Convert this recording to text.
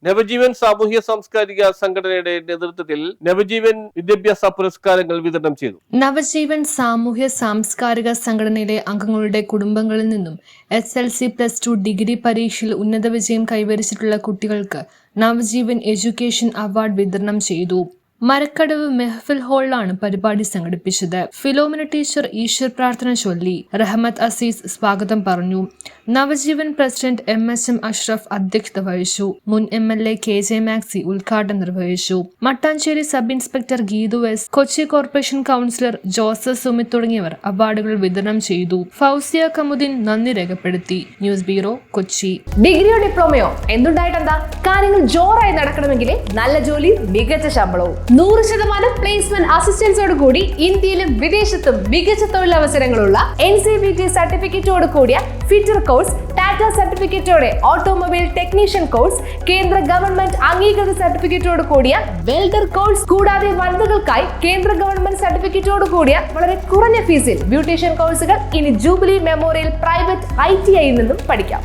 നവജീവൻ സാമൂഹ്യ സാംസ്കാരിക സംഘടനയുടെ നേതൃത്വത്തിൽ നവജീവൻ വിദ്യാഭ്യാസ പുരസ്കാരങ്ങൾ വിതരണം ചെയ്തു. നവജീവൻ സാമൂഹ്യ സാംസ്കാരിക സംഘടനയിലെ അംഗങ്ങളുടെ കുടുംബങ്ങളിൽ നിന്നും SLC+2 ഡിഗ്രി പരീക്ഷയിൽ ഉന്നത വിജയം കൈവരിച്ചിട്ടുള്ള കുട്ടികൾക്ക് നവജീവൻ എഡ്യൂക്കേഷൻ അവാർഡ് വിതരണം ചെയ്തു. മരക്കടവ് മെഹഫിൽ ഹാളിലാണ് പരിപാടി സംഘടിപ്പിച്ചത്. ഫിലോമിന ടീച്ചർ ഈശ്വർ പ്രാർത്ഥന ചൊല്ലി. റഹ്മത്ത് അസീസ് സ്വാഗതം പറഞ്ഞു. നവജീവൻ പ്രസിഡന്റ് MSM അഷ്റഫ് അധ്യക്ഷത വഹിച്ചു. മുൻ MLA KJ മാക്സി ഉദ്ഘാടനം നിർവഹിച്ചു. Mattancherry sub inspector Geethu S, Kochi corporation councillor Joseph Sumith തുടങ്ങിയവർ അവാർഡുകൾ വിതരണം ചെയ്തു. ഫൗസിയ കമുദ്ദീൻ നന്ദി രേഖപ്പെടുത്തി. News bureau, Kochi. ഡിഗ്രിയോ ഡിപ്ലോമയോ എന്തുണ്ടായിട്ടെന്താ, കാര്യങ്ങൾ ജോറായി നടക്കണമെങ്കിൽ നല്ല ജോലി, മികച്ച ശമ്പളവും 100% പ്ലേസ്മെന്റ് അസിസ്റ്റൻസോട് കൂടി ഇന്ത്യയിലും വിദേശത്തും മികച്ച തൊഴിലവസരങ്ങളുള്ള NCVT സർട്ടിഫിക്കറ്റോട് കൂടിയ ഫിറ്റർ കോഴ്സ്, ടാറ്റ സർട്ടിഫിക്കറ്റോടെ ഓട്ടോമൊബൈൽ ടെക്നീഷ്യൻ കോഴ്സ്, കേന്ദ്ര ഗവൺമെന്റ് അംഗീകൃത സർട്ടിഫിക്കറ്റോട് കൂടിയ വെൽഡർ കോഴ്സ്, കൂടാതെ വനിതകൾക്കായി കേന്ദ്ര ഗവൺമെന്റ് സർട്ടിഫിക്കറ്റോട് കൂടിയ വളരെ കുറഞ്ഞ ഫീസിൽ ബ്യൂട്ടീഷ്യൻ കോഴ്സുകൾ ഇനി ജൂബിലി മെമ്മോറിയൽ പ്രൈവറ്റ് ITI നിന്നും പഠിക്കാം.